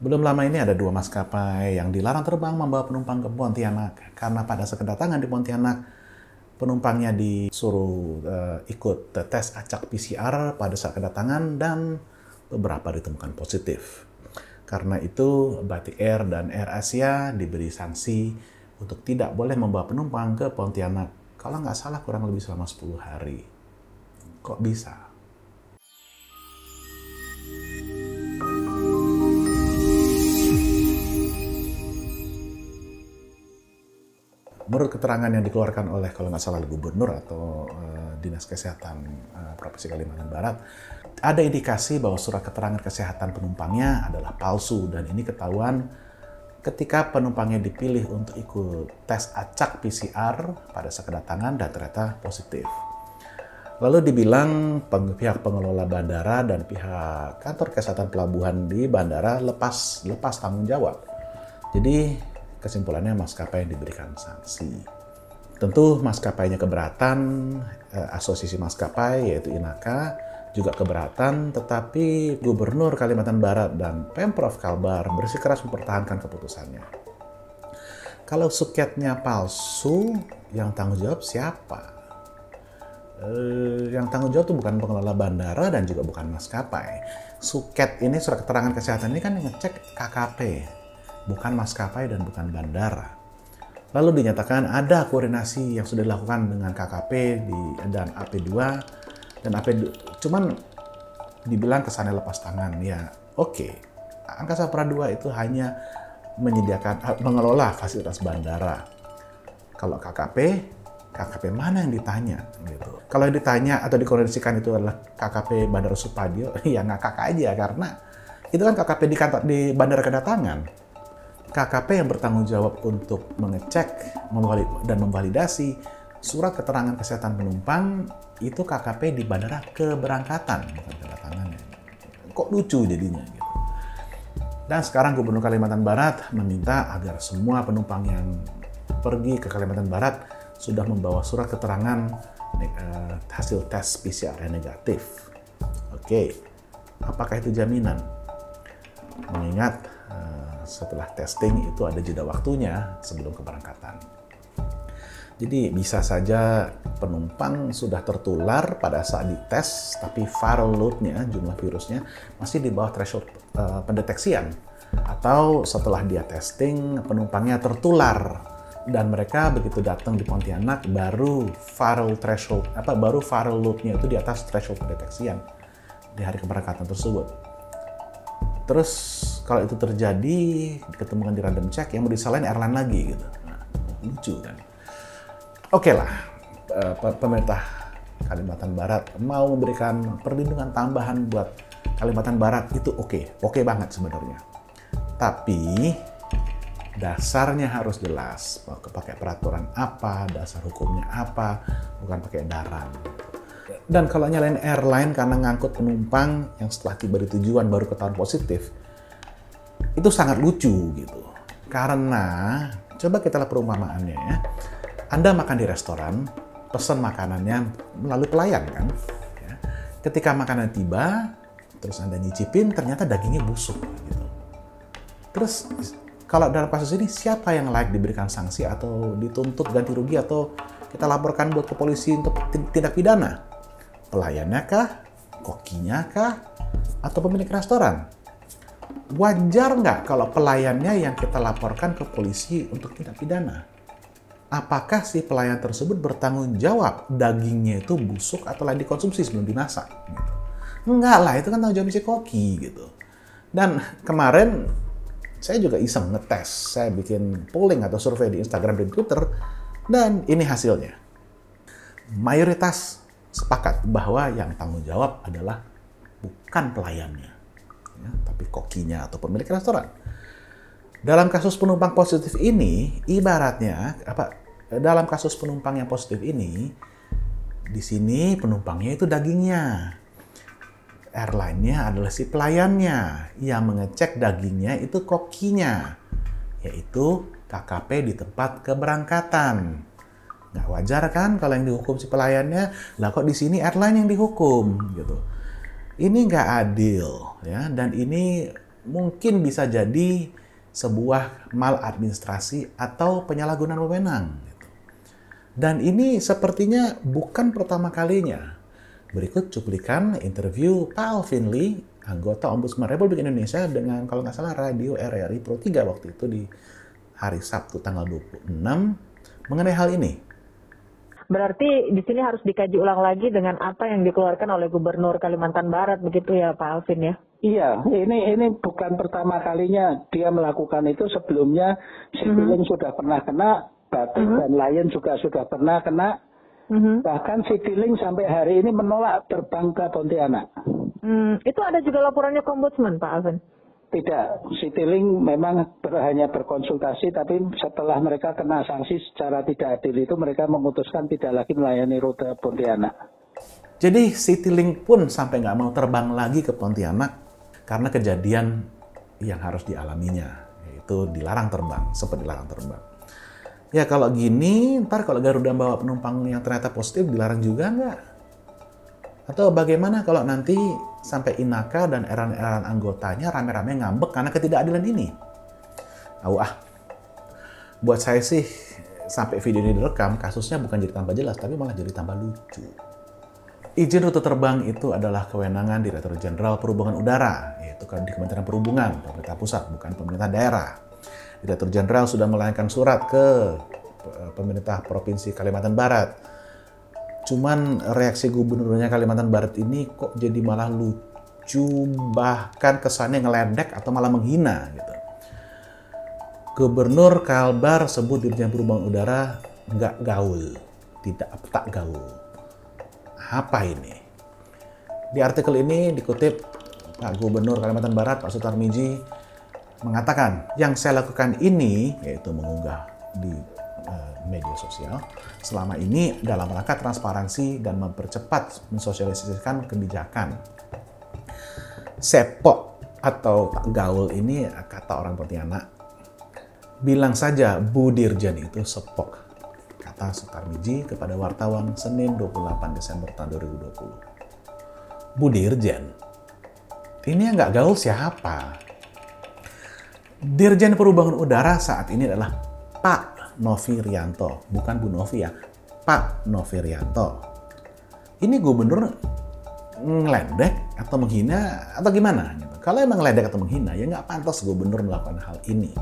Belum lama ini ada 2 maskapai yang dilarang terbang membawa penumpang ke Pontianak karena pada saat kedatangan di Pontianak, penumpangnya disuruh ikut tes acak PCR pada saat kedatangan dan beberapa ditemukan positif. Karena itu, Batik Air dan Air Asia diberi sanksi untuk tidak boleh membawa penumpang ke Pontianak. Kalau nggak salah kurang lebih selama 10 hari. Kok bisa? Menurut keterangan yang dikeluarkan oleh kalau nggak salah gubernur atau Dinas Kesehatan Provinsi Kalimantan Barat, ada indikasi bahwa surat keterangan kesehatan penumpangnya adalah palsu dan ini ketahuan ketika penumpangnya dipilih untuk ikut tes acak PCR pada saat kedatangan dan ternyata positif. Lalu dibilang pihak pengelola bandara dan pihak kantor kesehatan pelabuhan di bandara lepas tanggung jawab. Jadi kesimpulannya maskapai yang diberikan sanksi. Tentu maskapainya keberatan, asosiasi maskapai yaitu INAKA juga keberatan, tetapi Gubernur Kalimantan Barat dan Pemprov Kalbar bersikeras mempertahankan keputusannya. Kalau suketnya palsu, yang tanggung jawab siapa? Yang tanggung jawab itu bukan pengelola bandara dan juga bukan maskapai. Suket ini, surat keterangan kesehatan ini kan ngecek KKP. Bukan maskapai dan bukan bandara. Lalu dinyatakan ada koordinasi yang sudah dilakukan dengan KKP dan AP2 dan AP2, cuman dibilang kesannya lepas tangan. Ya, oke. Angkasa Pura II itu hanya mengelola fasilitas bandara. Kalau KKP mana yang ditanya gitu. Kalau yang ditanya atau dikoordinasikan itu adalah KKP Bandara Supadio, ya ngakak aja karena itu kan KKP di bandara kedatangan. KKP yang bertanggung jawab untuk mengecek dan memvalidasi surat keterangan kesehatan penumpang itu KKP di bandara keberangkatan, bukan kedatangannya. Kok lucu jadinya gitu. Dan sekarang Gubernur Kalimantan Barat meminta agar semua penumpang yang pergi ke Kalimantan Barat sudah membawa surat keterangan hasil tes PCR yang negatif. Oke, apakah itu jaminan? Mengingat setelah testing itu ada jeda waktunya sebelum keberangkatan. Jadi bisa saja penumpang sudah tertular pada saat dites, tapi viral load-nya, jumlah virusnya, masih di bawah threshold pendeteksian. Atau setelah dia testing, penumpangnya tertular. Dan mereka begitu datang di Pontianak, baru viral load-nya itu di atas threshold pendeteksian di hari keberangkatan tersebut. Terus kalau itu terjadi, diketemukan di random check, yang mau disalahin airline lagi gitu. Nah, lucu kan? Oke lah, pemerintah Kalimantan Barat mau memberikan perlindungan tambahan buat Kalimantan Barat itu oke banget sebenarnya. Tapi dasarnya harus jelas, pakai peraturan apa, dasar hukumnya apa, bukan pakai edaran. Dan kalau nyalain airline karena ngangkut penumpang yang setelah tiba di tujuan baru ketahuan positif, itu sangat lucu gitu. Karena, coba kita lihat perumpamaannya ya. Anda makan di restoran, pesan makanannya melalui pelayan kan. Ya. Ketika makanan tiba, terus Anda nyicipin, ternyata dagingnya busuk gitu. Terus, kalau dalam kasus ini, siapa yang layak diberikan sanksi atau dituntut ganti rugi atau kita laporkan buat ke polisi untuk tindak pidana? Pelayannya kah? Kokinya kah? Atau pemilik restoran? Wajar nggak kalau pelayannya yang kita laporkan ke polisi untuk tindak pidana? Apakah si pelayan tersebut bertanggung jawab dagingnya itu busuk atau lain dikonsumsi sebelum dimasak? Gitu. Enggak lah, itu kan tanggung jawab si koki gitu. Dan kemarin saya juga iseng ngetes, saya bikin polling atau survei di Instagram dan Twitter, dan ini hasilnya. Mayoritas sepakat bahwa yang tanggung jawab adalah bukan pelayannya, ya, tapi kokinya atau pemilik restoran. Dalam kasus penumpang positif ini, ibaratnya dalam kasus penumpang yang positif ini, di sini penumpangnya itu dagingnya, airline-nya adalah si pelayannya, yang mengecek dagingnya itu kokinya, yaitu KKP di tempat keberangkatan. Nggak wajar kan kalau yang dihukum si pelayannya, lah kok di sini airline yang dihukum gitu. Ini nggak adil ya, dan ini mungkin bisa jadi sebuah maladministrasi atau penyalahgunaan wewenang. Dan ini sepertinya bukan pertama kalinya. Berikut cuplikan interview Pak Alvin Lee, anggota Ombudsman Republik Indonesia dengan kalau nggak salah radio RRI Pro 3 waktu itu di hari Sabtu tanggal 26 mengenai hal ini. Berarti di sini harus dikaji ulang lagi dengan apa yang dikeluarkan oleh Gubernur Kalimantan Barat, begitu ya Pak Alvin ya? Iya, ini bukan pertama kalinya dia melakukan itu. Sebelumnya Citylink sudah pernah kena, Batik dan Lion juga sudah pernah kena. Bahkan Citylink sampai hari ini menolak terbang ke Pontianak. Itu ada juga laporannya ke Ombudsman Pak Alvin? Tidak, Citylink memang hanya berkonsultasi, tapi setelah mereka kena sanksi secara tidak adil itu mereka memutuskan tidak lagi melayani rute Pontianak. Jadi Citylink pun sampai nggak mau terbang lagi ke Pontianak karena kejadian yang harus dialaminya, yaitu dilarang terbang, sempat dilarang terbang. Ya kalau gini, ntar kalau Garuda bawa penumpang yang ternyata positif dilarang juga nggak? Atau bagaimana kalau nanti sampai Inaka dan eran-eran anggotanya rame-rame ngambek karena ketidakadilan ini? Buat saya sih sampai video ini direkam, kasusnya bukan jadi tambah jelas, tapi malah jadi tambah lucu. Izin rute terbang itu adalah kewenangan Direktur Jenderal Perhubungan Udara, yaitu kan di Kementerian Perhubungan, pemerintah pusat, bukan pemerintah daerah. Direktur Jenderal sudah melayangkan surat ke pemerintah Provinsi Kalimantan Barat. Cuman reaksi gubernurnya Kalimantan Barat ini kok jadi malah lucu, bahkan kesannya ngeledek atau malah menghina gitu. Gubernur Kalbar sebut Dirjen Perhubungan Udara nggak gaul, tak gaul. Apa ini? Di artikel ini dikutip Pak Gubernur Kalimantan Barat, Pak Sutarmiji, mengatakan, yang saya lakukan ini, yaitu mengunggah di media sosial, selama ini dalam rangka transparansi dan mempercepat mensosialisasikan kebijakan. Sepok atau tak gaul ini, kata orang Pontianak, bilang saja Bu Dirjen itu sepok, kata Sutarmiji kepada wartawan Senin 28 Desember tahun 2020. Bu Dirjen? Ini yang nggak gaul siapa? Dirjen Perhubungan Udara saat ini adalah Pak Novi Rianto, bukan Bu Novi ya, Pak Novi Rianto. Ini gubernur ngeledek atau menghina atau gimana? Kalau emang ngeledek atau menghina, ya nggak pantas gubernur melakukan hal ini.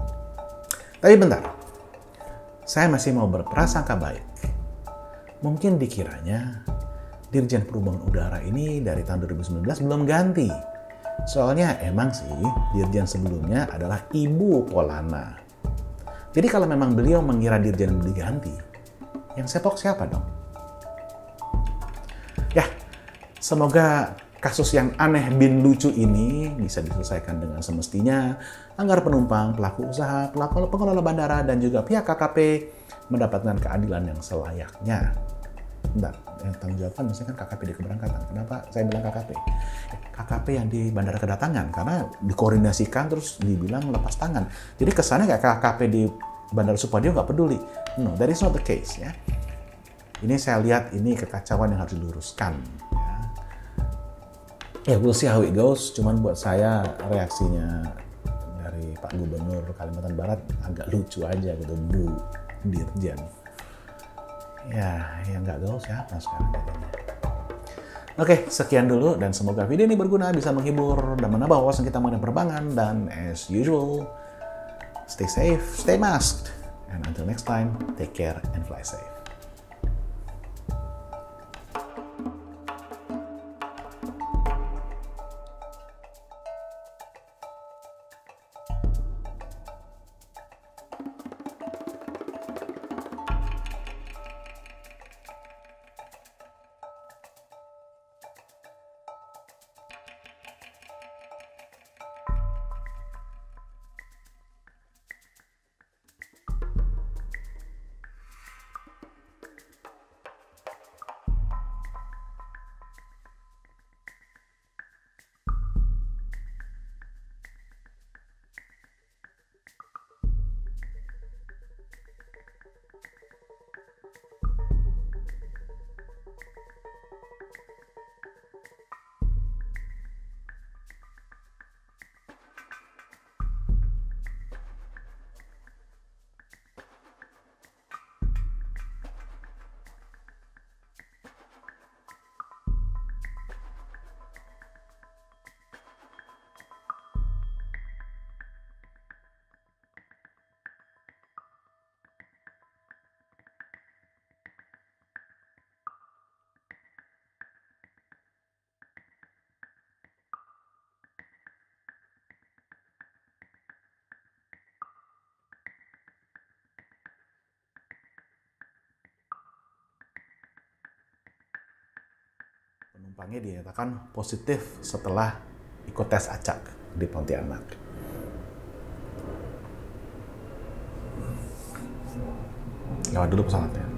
Tapi bentar, saya masih mau berprasangka baik. Mungkin dikiranya Dirjen Perhubungan Udara ini dari tahun 2019 belum ganti. Soalnya emang sih Dirjen sebelumnya adalah Ibu Polana. Jadi kalau memang beliau mengira Dirjen diganti, yang sepok siapa dong? Ya, semoga kasus yang aneh bin lucu ini bisa diselesaikan dengan semestinya agar penumpang, pelaku usaha, pengelola bandara, dan juga pihak KKP mendapatkan keadilan yang selayaknya. Bentar, yang tanggung jawab kan misalnya kan KKP di keberangkatan. Kenapa saya bilang KKP? KKP yang di bandara kedatangan, karena dikoordinasikan terus dibilang lepas tangan. Jadi kesannya kayak KKP di Bandara Supadio nggak peduli. No, that is not the case ya. Ini saya lihat ini kekacauan yang harus diluruskan. Ya, we'll see how it goes. Cuman buat saya reaksinya dari Pak Gubernur Kalimantan Barat agak lucu aja gitu, Bu Dirjen. Ya, yang nggak gaul siapa sekarang jadinya. Oke, sekian dulu dan semoga video ini berguna, bisa menghibur dan menambah wawasan kita mengenai penerbangan. Dan as usual, stay safe, stay masked, and until next time, take care and fly safe. penumpangnya dinyatakan positif setelah ikut tes acak di Pontianak. Lewat dulu pesawatnya.